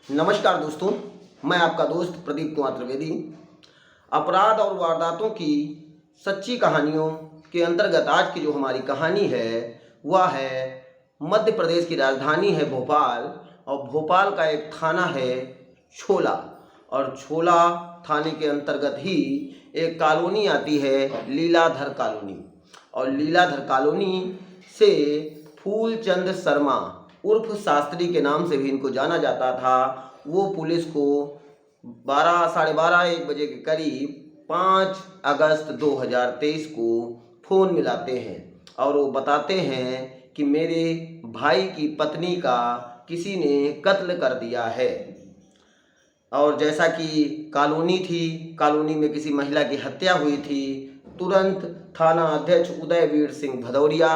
नमस्कार दोस्तों, मैं आपका दोस्त प्रदीप कुमार त्रिवेदी। अपराध और वारदातों की सच्ची कहानियों के अंतर्गत आज की जो हमारी कहानी है वह है मध्य प्रदेश की राजधानी है भोपाल और भोपाल का एक थाना है छोला। और छोला थाने के अंतर्गत ही एक कॉलोनी आती है लीलाधर कॉलोनी। और लीलाधर कॉलोनी से फूलचंद शर्मा उर्फ शास्त्री के नाम से भी इनको जाना जाता था। वो पुलिस को 12 साढ़े 12 1 बजे के करीब 5 अगस्त 2023 को फ़ोन मिलाते हैं और वो बताते हैं कि मेरे भाई की पत्नी का किसी ने कत्ल कर दिया है। और जैसा कि कॉलोनी थी, कॉलोनी में किसी महिला की हत्या हुई थी। तुरंत थाना अध्यक्ष उदयवीर सिंह भदौरिया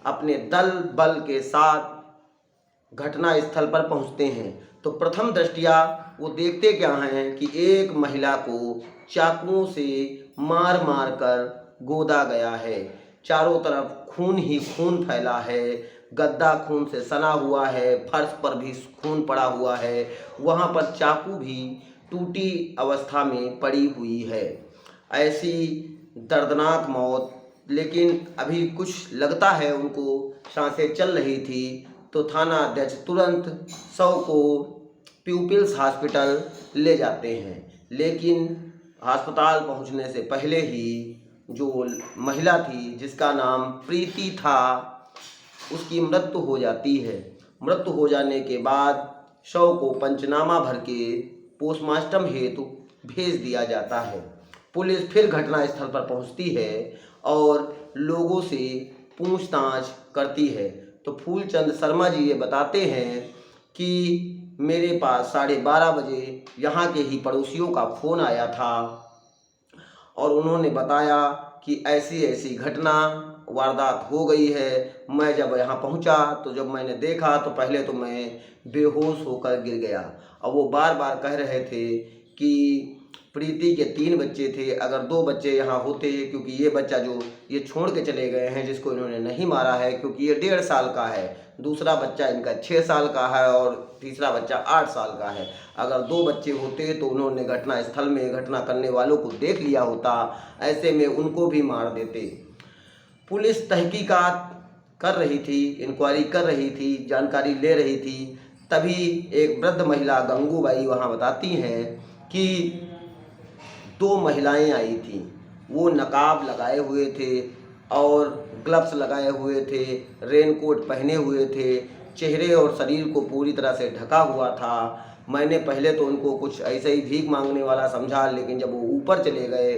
अपने दल बल के साथ घटना स्थल पर पहुंचते हैं। तो प्रथम दृष्टया वो देखते क्या हैं कि एक महिला को चाकुओं से मार मार कर गोदा गया है। चारों तरफ खून ही खून फैला है, गद्दा खून से सना हुआ है, फर्श पर भी खून पड़ा हुआ है, वहाँ पर चाकू भी टूटी अवस्था में पड़ी हुई है। ऐसी दर्दनाक मौत, लेकिन अभी कुछ लगता है उनको सांसें चल रही थी। तो थाना अध्यक्ष तुरंत शव को प्यूपिल्स हॉस्पिटल ले जाते हैं, लेकिन अस्पताल पहुंचने से पहले ही जो महिला थी जिसका नाम प्रीति था उसकी मृत्यु हो जाती है। मृत्यु हो जाने के बाद शव को पंचनामा भर के पोस्टमार्टम हेतु भेज दिया जाता है। पुलिस फिर घटनास्थल पर पहुंचती है और लोगों से पूछताछ करती है। तो फूलचंद शर्मा जी ये बताते हैं कि मेरे पास 12:30 बजे यहाँ के ही पड़ोसियों का फ़ोन आया था और उन्होंने बताया कि ऐसी ऐसी घटना वारदात हो गई है। मैं जब यहाँ पहुँचा तो जब मैंने देखा तो पहले तो मैं बेहोश होकर गिर गया। और वो बार बार कह रहे थे कि प्रीति के 3 बच्चे थे, अगर 2 बच्चे यहाँ होते, क्योंकि ये बच्चा जो ये छोड़ के चले गए हैं जिसको इन्होंने नहीं मारा है, क्योंकि ये 1.5 साल का है, दूसरा बच्चा इनका 6 साल का है और तीसरा बच्चा 8 साल का है। अगर 2 बच्चे होते तो उन्होंने घटना स्थल में घटना करने वालों को देख लिया होता, ऐसे में उनको भी मार देते। पुलिस तहकीकात कर रही थी, इंक्वायरी कर रही थी, जानकारी ले रही थी। तभी एक वृद्ध महिला गंगूबाई वहाँ बताती हैं कि 2 महिलाएं आई थीं। वो नकाब लगाए हुए थे और ग्लव्स लगाए हुए थे, रेनकोट पहने हुए थे, चेहरे और शरीर को पूरी तरह से ढका हुआ था। मैंने पहले तो उनको कुछ ऐसे ही भीख मांगने वाला समझा, लेकिन जब वो ऊपर चले गए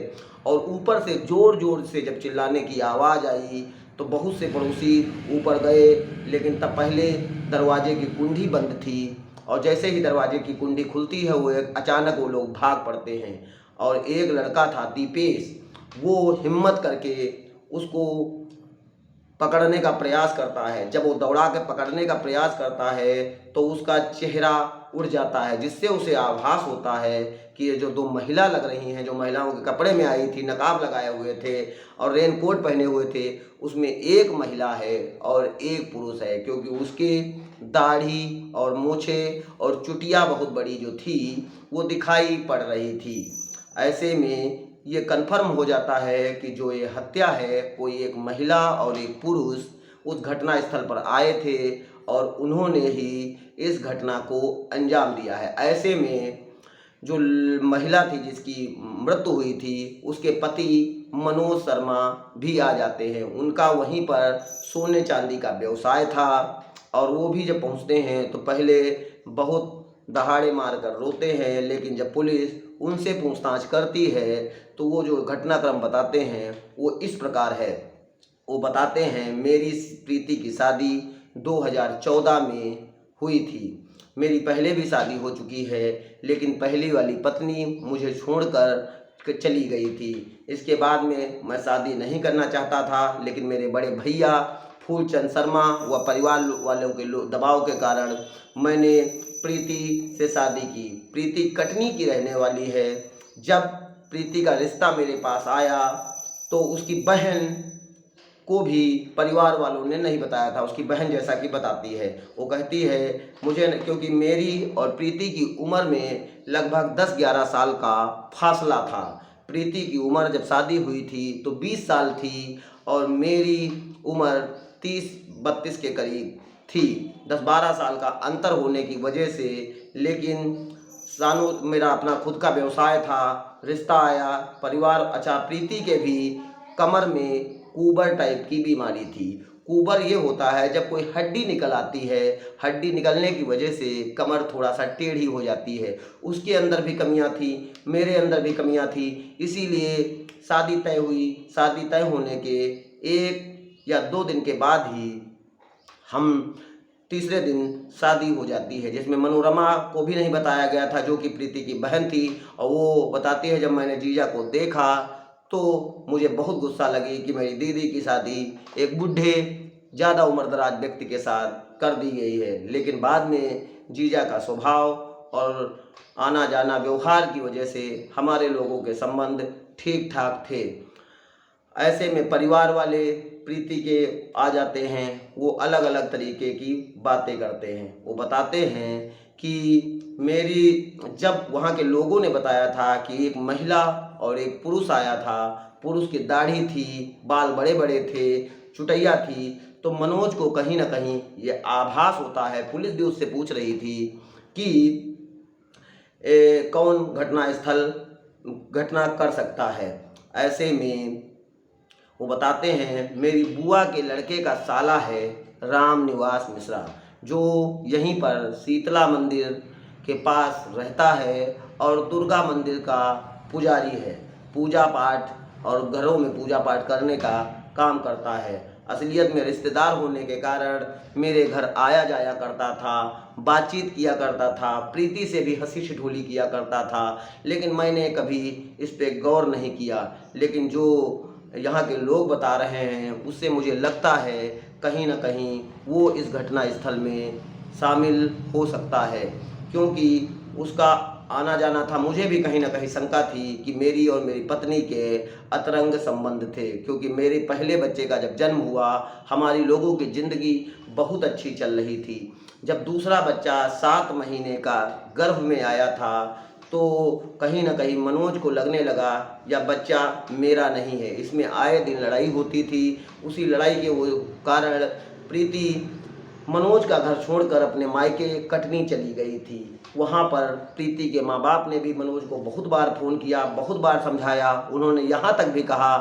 और ऊपर से ज़ोर ज़ोर से जब चिल्लाने की आवाज़ आई तो बहुत से पड़ोसी ऊपर गए, लेकिन तब पहले दरवाजे की कुंडी बंद थी और जैसे ही दरवाजे की कुंडी खुलती है वो अचानक वो लोग भाग पड़ते हैं। और एक लड़का था दीपेश, वो हिम्मत करके उसको पकड़ने का प्रयास करता है। जब वो दौड़ा के पकड़ने का प्रयास करता है तो उसका चेहरा उड़ जाता है, जिससे उसे आभास होता है कि ये जो 2 महिला लग रही हैं, जो महिलाओं के कपड़े में आई थी, नकाब लगाए हुए थे और रेनकोट पहने हुए थे, उसमें एक महिला है और एक पुरुष है, क्योंकि उसके दाढ़ी और मूछें और चुटिया बहुत बड़ी जो थी वो दिखाई पड़ रही थी। ऐसे में ये कन्फर्म हो जाता है कि जो ये हत्या है कोई एक महिला और एक पुरुष उस घटना स्थल पर आए थे और उन्होंने ही इस घटना को अंजाम दिया है। ऐसे में जो महिला थी जिसकी मृत्यु हुई थी उसके पति मनोज शर्मा भी आ जाते हैं। उनका वहीं पर सोने चांदी का व्यवसाय था और वो भी जब पहुंचते हैं तो पहले बहुत दहाड़े मारकर रोते हैं, लेकिन जब पुलिस उनसे पूछताछ करती है तो वो जो घटनाक्रम बताते हैं वो इस प्रकार है। वो बताते हैं, मेरी प्रीति की शादी 2014 में हुई थी। मेरी पहले भी शादी हो चुकी है, लेकिन पहली वाली पत्नी मुझे छोड़कर चली गई थी। इसके बाद में मैं शादी नहीं करना चाहता था, लेकिन मेरे बड़े भैया फूलचंद शर्मा व परिवार वालों के दबाव के कारण मैंने प्रीति से शादी की। प्रीति कटनी की रहने वाली है। जब प्रीति का रिश्ता मेरे पास आया तो उसकी बहन को भी परिवार वालों ने नहीं बताया था। उसकी बहन जैसा कि बताती है, वो कहती है मुझे क्योंकि मेरी और प्रीति की उम्र में लगभग 10-11 साल का फासला था। प्रीति की उम्र जब शादी हुई थी तो 20 साल थी और मेरी उम्र 30-32 के करीब थी। 10-12 साल का अंतर होने की वजह से, लेकिन सानू मेरा अपना खुद का व्यवसाय था, रिश्ता आया, परिवार। अच्छा, प्रीति के भी कमर में कुबर टाइप की बीमारी थी। कुबर ये होता है जब कोई हड्डी निकल आती है, हड्डी निकलने की वजह से कमर थोड़ा सा टेढ़ी हो जाती है। उसके अंदर भी कमियां थी, मेरे अंदर भी कमियां थी, इसीलिए शादी तय हुई। शादी तय होने के 1 या 2 दिन के बाद ही हम तीसरे दिन शादी हो जाती है, जिसमें मनोरमा को भी नहीं बताया गया था, जो कि प्रीति की बहन थी। और वो बताती है जब मैंने जीजा को देखा तो मुझे बहुत गुस्सा लगी कि मेरी दीदी की शादी एक बूढ़े ज़्यादा उम्रदराज व्यक्ति के साथ कर दी गई है। लेकिन बाद में जीजा का स्वभाव और आना जाना व्यवहार की वजह से हमारे लोगों के संबंध ठीक ठाक थे। ऐसे में परिवार वाले प्रीति के आ जाते हैं, वो अलग अलग तरीके की बातें करते हैं। वो बताते हैं कि मेरी, जब वहाँ के लोगों ने बताया था कि एक महिला और एक पुरुष आया था, पुरुष की दाढ़ी थी, बाल बड़े बड़े थे, चुटैया थी, तो मनोज को कहीं ना कहीं ये आभास होता है। पुलिस भी उससे पूछ रही थी कि कौन घटना कर सकता है। ऐसे में वो बताते हैं मेरी बुआ के लड़के का साला है राम निवास मिश्रा, जो यहीं पर शीतला मंदिर के पास रहता है और दुर्गा मंदिर का पुजारी है। पूजा पाठ और घरों में पूजा पाठ करने का काम करता है। असलियत में रिश्तेदार होने के कारण मेरे घर आया जाया करता था, बातचीत किया करता था, प्रीति से भी हंसी ठिठोली किया करता था, लेकिन मैंने कभी इस पे गौर नहीं किया। लेकिन जो यहाँ के लोग बता रहे हैं उससे मुझे लगता है कहीं ना कहीं वो इस घटना स्थल में शामिल हो सकता है, क्योंकि उसका आना जाना था। मुझे भी कहीं ना कहीं शंका थी कि मेरी और मेरी पत्नी के अतरंग संबंध थे, क्योंकि मेरे पहले बच्चे का जब जन्म हुआ हमारी लोगों की ज़िंदगी बहुत अच्छी चल रही थी। जब दूसरा बच्चा 7 महीने का गर्भ में आया था तो कहीं ना कहीं मनोज को लगने लगा या बच्चा मेरा नहीं है। इसमें आए दिन लड़ाई होती थी। उसी लड़ाई के वो कारण प्रीति मनोज का घर छोड़कर अपने मायके कटनी चली गई थी। वहाँ पर प्रीति के माँ बाप ने भी मनोज को बहुत बार फ़ोन किया, बहुत बार समझाया। उन्होंने यहाँ तक भी कहा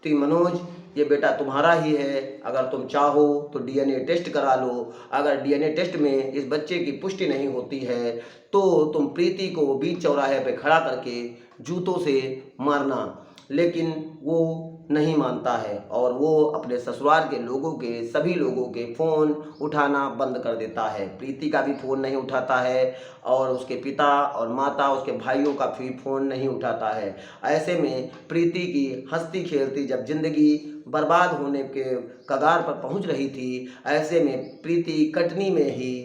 कि मनोज, ये बेटा तुम्हारा ही है, अगर तुम चाहो तो डीएनए टेस्ट करा लो। अगर डीएनए टेस्ट में इस बच्चे की पुष्टि नहीं होती है तो तुम प्रीति को बीच चौराहे पे खड़ा करके जूतों से मारना। लेकिन वो नहीं मानता है और वो अपने ससुराल के लोगों के, सभी लोगों के फ़ोन उठाना बंद कर देता है। प्रीति का भी फ़ोन नहीं उठाता है और उसके पिता और माता, उसके भाइयों का भी फ़ोन नहीं उठाता है। ऐसे में प्रीति की हंसती खेलती जब ज़िंदगी बर्बाद होने के कगार पर पहुंच रही थी, ऐसे में प्रीति कटनी में ही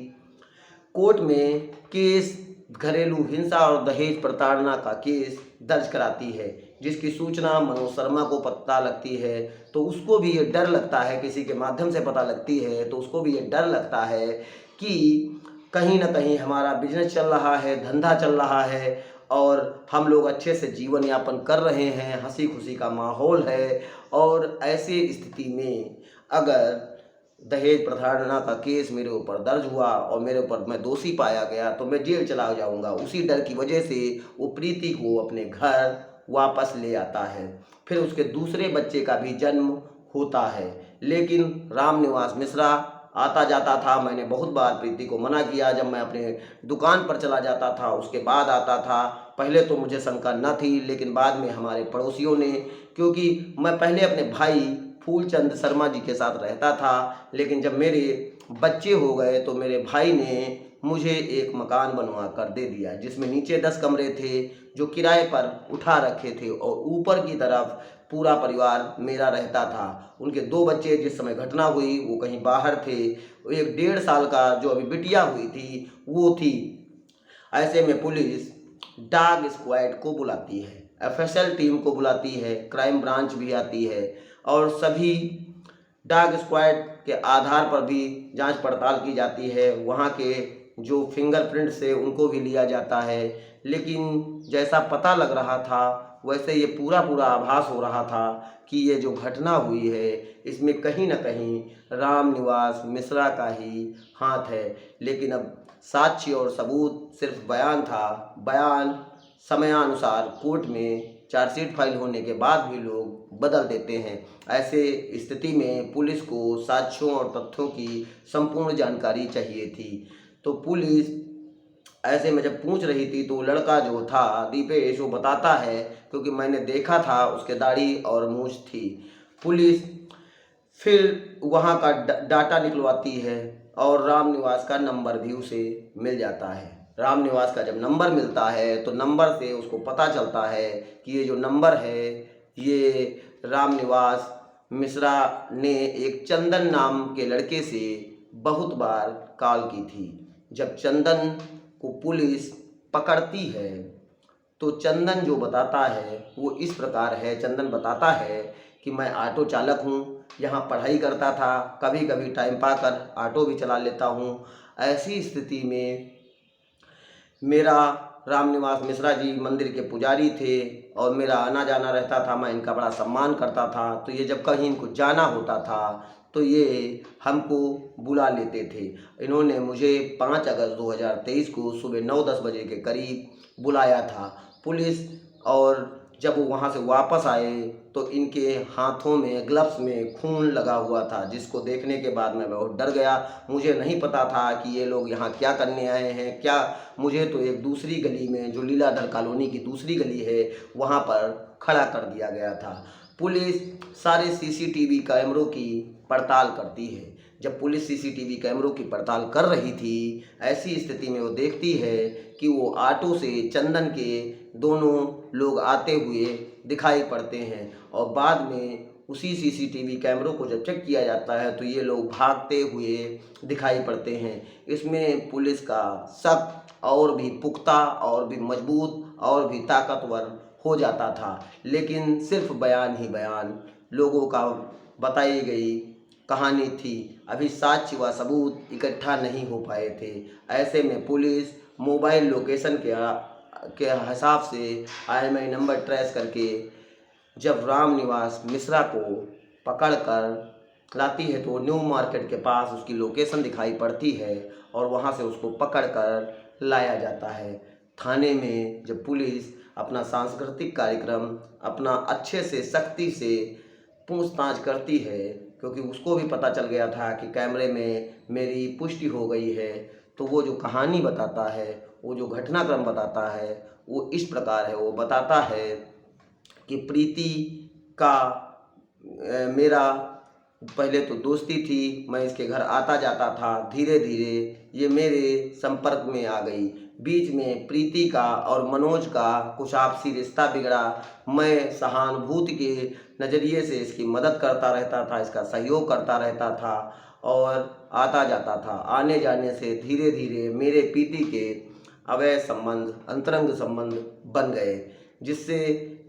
कोर्ट में केस, घरेलू हिंसा और दहेज प्रताड़ना का केस दर्ज कराती है, जिसकी सूचना मनोज शर्मा को पता लगती है तो उसको भी ये डर लगता है, किसी के माध्यम से पता लगती है तो उसको भी ये डर लगता है कि कहीं ना कहीं हमारा बिजनेस चल रहा है, धंधा चल रहा है और हम लोग अच्छे से जीवन यापन कर रहे हैं, हंसी खुशी का माहौल है। और ऐसी स्थिति में अगर दहेज प्रताड़ना का केस मेरे ऊपर दर्ज हुआ और मेरे ऊपर मैं दोषी पाया गया तो मैं जेल चला जाऊंगा। उसी डर की वजह से वो प्रीति को अपने घर वापस ले आता है। फिर उसके दूसरे बच्चे का भी जन्म होता है, लेकिन रामनिवास मिश्रा आता जाता था। मैंने बहुत बार प्रीति को मना किया, जब मैं अपने दुकान पर चला जाता था उसके बाद आता था। पहले तो मुझे शंका न थी, लेकिन बाद में हमारे पड़ोसियों ने, क्योंकि मैं पहले अपने भाई फूलचंद शर्मा जी के साथ रहता था, लेकिन जब मेरे बच्चे हो गए तो मेरे भाई ने मुझे एक मकान बनवा कर दे दिया, जिसमें नीचे 10 कमरे थे जो किराए पर उठा रखे थे और ऊपर की तरफ पूरा परिवार मेरा रहता था। उनके 2 बच्चे जिस समय घटना हुई वो कहीं बाहर थे। एक 1.5 साल का जो अभी बिटिया हुई थी वो थी। ऐसे में पुलिस डॉग स्क्वाड को बुलाती है, एफएसएल टीम को बुलाती है, क्राइम ब्रांच भी आती है और सभी डॉग स्क्वाड के आधार पर भी जांच पड़ताल की जाती है, वहाँ के जो फिंगरप्रिंट्स है उनको भी लिया जाता है। लेकिन जैसा पता लग रहा था वैसे ये पूरा पूरा आभास हो रहा था कि ये जो घटना हुई है इसमें कहीं ना कहीं रामनिवास मिश्रा का ही हाथ है। लेकिन अब साक्ष्य और सबूत सिर्फ बयान था। बयान समयानुसार कोर्ट में चार्जशीट फाइल होने के बाद भी लोग बदल देते हैं। ऐसे स्थिति में पुलिस को साक्ष्यों और तथ्यों की संपूर्ण जानकारी चाहिए थी। तो पुलिस ऐसे में जब पूछ रही थी तो लड़का जो था दीपेश वो बताता है, क्योंकि मैंने देखा था उसके दाढ़ी और मूंछ थी। पुलिस फिर वहाँ का डाटा निकलवाती है और रामनिवास का नंबर भी उसे मिल जाता है। रामनिवास का जब नंबर मिलता है तो नंबर से उसको पता चलता है कि ये जो नंबर है ये रामनिवास मिश्रा ने एक चंदन नाम के लड़के से बहुत बार कॉल की थी। जब चंदन को पुलिस पकड़ती है तो चंदन जो बताता है वो इस प्रकार है। चंदन बताता है कि मैं ऑटो चालक हूँ, यहाँ पढ़ाई करता था, कभी कभी टाइम पाकर ऑटो भी चला लेता हूँ। ऐसी स्थिति में मेरा रामनिवास मिश्रा जी मंदिर के पुजारी थे और मेरा आना जाना रहता था, मैं इनका बड़ा सम्मान करता था। तो ये जब कहीं इनको जाना होता था तो ये हमको बुला लेते थे। इन्होंने मुझे 5 अगस्त 2023 को सुबह 9-10 बजे के करीब बुलाया था पुलिस। और जब वो वहाँ से वापस आए तो इनके हाथों में ग्लव्स में खून लगा हुआ था, जिसको देखने के बाद मैं बहुत डर गया। मुझे नहीं पता था कि ये लोग यहाँ क्या करने आए हैं। क्या मुझे तो एक दूसरी गली में जो लीलाधर कॉलोनी की दूसरी गली है वहाँ पर खड़ा कर दिया गया था। पुलिस सारे सीसीटीवी कैमरों की पड़ताल करती है। जब पुलिस सीसीटीवी कैमरों की पड़ताल कर रही थी ऐसी स्थिति में वो देखती है कि वो ऑटो से चंदन के दोनों लोग आते हुए दिखाई पड़ते हैं। और बाद में उसी सीसीटीवी कैमरों को जब चेक किया जाता है तो ये लोग भागते हुए दिखाई पड़ते हैं। इसमें पुलिस का शक और भी पुख्ता और भी मजबूत और भी ताकतवर हो जाता था। लेकिन सिर्फ बयान ही बयान, लोगों का बताई गई कहानी थी, अभी साक्ष्य व सबूत इकट्ठा नहीं हो पाए थे। ऐसे में पुलिस मोबाइल लोकेशन के हिसाब से IMEI नंबर ट्रेस करके जब रामनिवास मिश्रा को पकड़ कर लाती है तो न्यू मार्केट के पास उसकी लोकेशन दिखाई पड़ती है और वहाँ से उसको पकड़ कर लाया जाता है। थाने में जब पुलिस अपना सांस्कृतिक कार्यक्रम अपना अच्छे से सख्ती से पूछताछ करती है, क्योंकि उसको भी पता चल गया था कि कैमरे में मेरी पुष्टि हो गई है, तो वो जो कहानी बताता है, वो जो घटनाक्रम बताता है वो इस प्रकार है। वो बताता है कि प्रीति का मेरा पहले तो दोस्ती थी, मैं इसके घर आता जाता था, धीरे धीरे ये मेरे संपर्क में आ गई। बीच में प्रीति का और मनोज का कुछ आपसी रिश्ता बिगड़ा। मैं सहानुभूति के नज़रिए से इसकी मदद करता रहता था, इसका सहयोग करता रहता था और आता जाता था। आने जाने से धीरे धीरे मेरे प्रीति के अवैध संबंध, अंतरंग संबंध बन गए, जिससे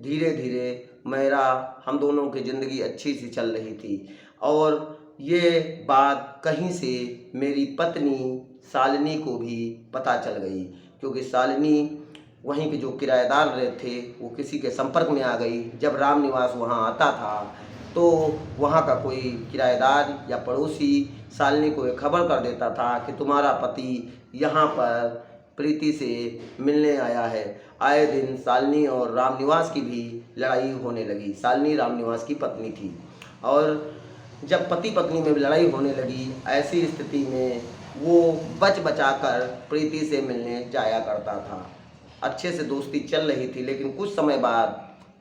धीरे धीरे मेरा हम दोनों की ज़िंदगी अच्छी सी चल रही थी। और ये बात कहीं से मेरी पत्नी शालिनी को भी पता चल गई, क्योंकि शालिनी वहीं के जो किराएदार रहे थे वो किसी के संपर्क में आ गई। जब रामनिवास वहाँ आता था तो वहाँ का कोई किराएदार या पड़ोसी शालिनी को एक खबर कर देता था कि तुम्हारा पति यहाँ पर प्रीति से मिलने आया है। आए दिन शालिनी और रामनिवास की भी लड़ाई होने लगी। शालिनी रामनिवास की पत्नी थी और जब पति पत्नी में लड़ाई होने लगी ऐसी स्थिति में वो बचा कर प्रीति से मिलने जाया करता था। अच्छे से दोस्ती चल रही थी, लेकिन कुछ समय बाद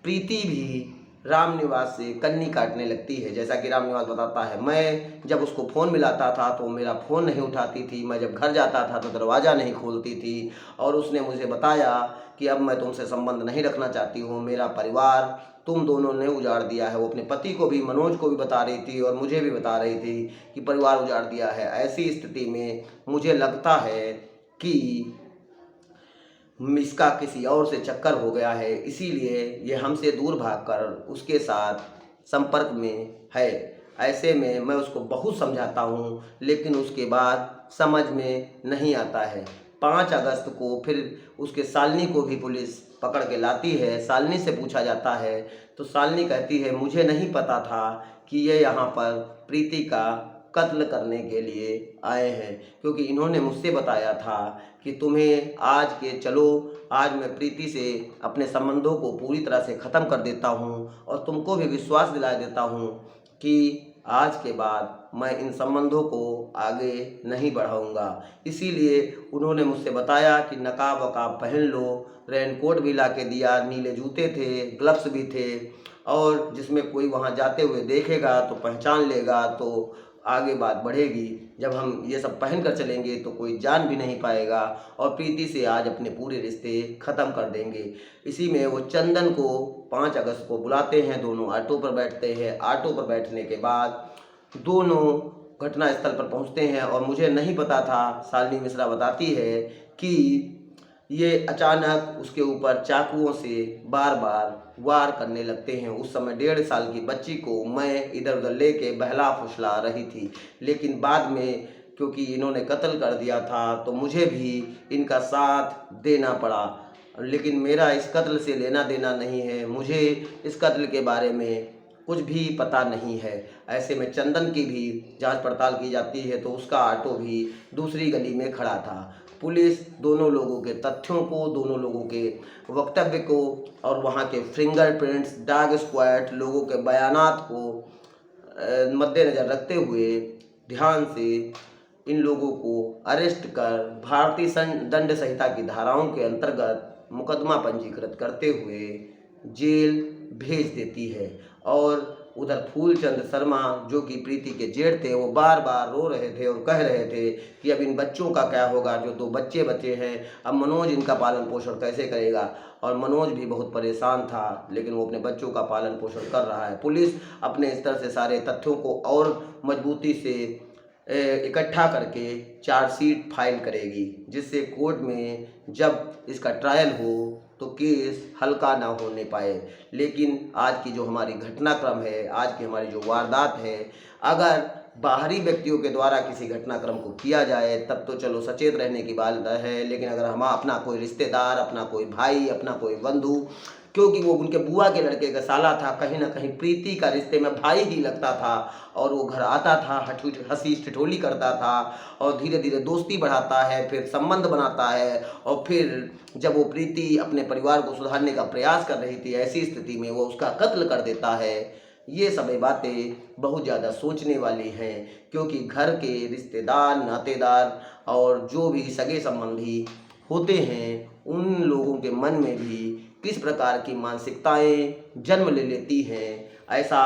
प्रीति भी रामनिवास से कन्नी काटने लगती है। जैसा कि रामनिवास बताता है, मैं जब उसको फ़ोन मिलाता था तो मेरा फ़ोन नहीं उठाती थी, मैं जब घर जाता था तो दरवाज़ा नहीं खोलती थी। और उसने मुझे बताया कि अब मैं तुमसे संबंध नहीं रखना चाहती हूँ, मेरा परिवार तुम दोनों ने उजाड़ दिया है। वो अपने पति को भी, मनोज को भी बता रही थी और मुझे भी बता रही थी कि परिवार उजाड़ दिया है। ऐसी स्थिति में मुझे लगता है कि इसका किसी और से चक्कर हो गया है, इसीलिए ये हमसे दूर भागकर उसके साथ संपर्क में है। ऐसे में मैं उसको बहुत समझाता हूँ, लेकिन उसके बाद समझ में नहीं आता है। 5 अगस्त को फिर उसके सालनी को भी पुलिस पकड़ के लाती है। सालनी से पूछा जाता है तो सालनी कहती है, मुझे नहीं पता था कि ये यहाँ पर प्रीति का कत्ल करने के लिए आए हैं, क्योंकि इन्होंने मुझसे बताया था कि तुम्हें आज के चलो, आज मैं प्रीति से अपने संबंधों को पूरी तरह से ख़त्म कर देता हूँ और तुमको भी विश्वास दिला देता हूँ कि आज के बाद मैं इन संबंधों को आगे नहीं बढ़ाऊंगा। इसीलिए उन्होंने मुझसे बताया कि नकाब वकाब पहन लो, रेनकोट भी ला के दिया, नीले जूते थे, ग्लव्स भी थे, और जिसमें कोई वहाँ जाते हुए देखेगा तो पहचान लेगा, तो आगे बात बढ़ेगी। जब हम ये सब पहन कर चलेंगे तो कोई जान भी नहीं पाएगा और प्रीति से आज अपने पूरे रिश्ते ख़त्म कर देंगे। इसी में वो चंदन को 5 अगस्त को बुलाते हैं, दोनों ऑटो पर बैठते हैं। ऑटो पर बैठने के बाद दोनों घटना स्थल पर पहुंचते हैं और मुझे नहीं पता था, शालिनी मिश्रा बताती है कि ये अचानक उसके ऊपर चाकुओं से बार बार वार करने लगते हैं। उस समय 1.5 साल की बच्ची को मैं इधर उधर लेके बहला फुसला रही थी, लेकिन बाद में क्योंकि इन्होंने कत्ल कर दिया था तो मुझे भी इनका साथ देना पड़ा। लेकिन मेरा इस कत्ल से लेना देना नहीं है, मुझे इस कत्ल के बारे में कुछ भी पता नहीं है। ऐसे में चंदन की भी जांच पड़ताल की जाती है तो उसका ऑटो भी दूसरी गली में खड़ा था। पुलिस दोनों लोगों के तथ्यों को, दोनों लोगों के वक्तव्य को और वहाँ के फिंगरप्रिंट्स, डॉग स्क्वाड लोगों के बयानात को मद्देनज़र रखते हुए ध्यान से इन लोगों को अरेस्ट कर भारतीय दंड संहिता की धाराओं के अंतर्गत मुकदमा पंजीकृत करते हुए जेल भेज देती है। और उधर फूलचंद शर्मा जो कि प्रीति के जेठ थे, वो बार बार रो रहे थे और कह रहे थे कि अब इन बच्चों का क्या होगा, जो 2 बच्चे बच्चे हैं, अब मनोज इनका पालन पोषण कैसे करेगा। और मनोज भी बहुत परेशान था, लेकिन वो अपने बच्चों का पालन पोषण कर रहा है। पुलिस अपने स्तर से सारे तथ्यों को और मजबूती से इकट्ठा करके चार्जशीट फाइल करेगी, जिससे कोर्ट में जब इसका ट्रायल हो तो केस हल्का ना होने पाए। लेकिन आज की जो हमारी घटनाक्रम है, आज की हमारी जो वारदात है, अगर बाहरी व्यक्तियों के द्वारा किसी घटनाक्रम को किया जाए तब तो चलो सचेत रहने की बात है, लेकिन अगर हम अपना कोई रिश्तेदार, अपना कोई भाई, अपना कोई बंधु, क्योंकि वो उनके बुआ के लड़के का साला था, कहीं ना कहीं प्रीति का रिश्ते में भाई ही लगता था, और वो घर आता था, हंसी ठिठोली करता था और धीरे धीरे दोस्ती बढ़ाता है, फिर संबंध बनाता है, और फिर जब वो प्रीति अपने परिवार को सुधारने का प्रयास कर रही थी, ऐसी स्थिति में वो उसका कत्ल कर देता है। ये सभी बातें बहुत ज़्यादा सोचने वाली हैं, क्योंकि घर के रिश्तेदार, नातेदार और जो भी सगे संबंधी होते हैं, उन लोगों के मन में भी किस प्रकार की मानसिकताएं जन्म ले लेती हैं, ऐसा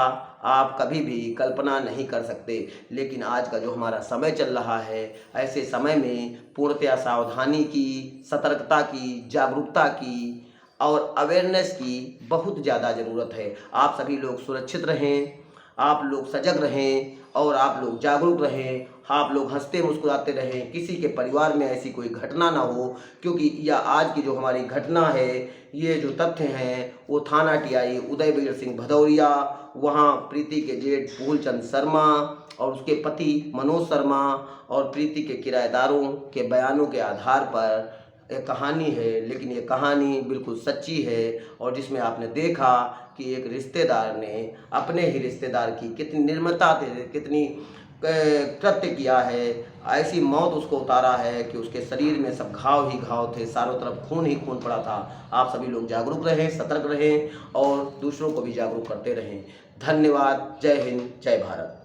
आप कभी भी कल्पना नहीं कर सकते। लेकिन आज का जो हमारा समय चल रहा है, ऐसे समय में पूर्णतया सावधानी की, सतर्कता की, जागरूकता की और अवेयरनेस की बहुत ज़्यादा ज़रूरत है। आप सभी लोग सुरक्षित रहें, आप लोग सजग रहें और आप लोग जागरूक रहें, आप लोग हंसते मुस्कुराते रहें, किसी के परिवार में ऐसी कोई घटना ना हो। क्योंकि यह आज की जो हमारी घटना है, ये जो तथ्य हैं, वो थाना टीआई उदयवीर सिंह भदौरिया, वहाँ प्रीति के जेठ फूलचंद शर्मा और उसके पति मनोज शर्मा और प्रीति के किराएदारों के बयानों के आधार पर एक कहानी है। लेकिन ये कहानी बिल्कुल सच्ची है, और जिसमें आपने देखा कि एक रिश्तेदार ने अपने ही रिश्तेदार की कितनी निर्ममता से, कितनी कृत्य किया है, ऐसी मौत उसको उतारा है कि उसके शरीर में सब घाव ही घाव थे, चारों तरफ खून ही खून पड़ा था। आप सभी लोग जागरूक रहें, सतर्क रहें और दूसरों को भी जागरूक करते रहें। धन्यवाद। जय हिंद, जय भारत।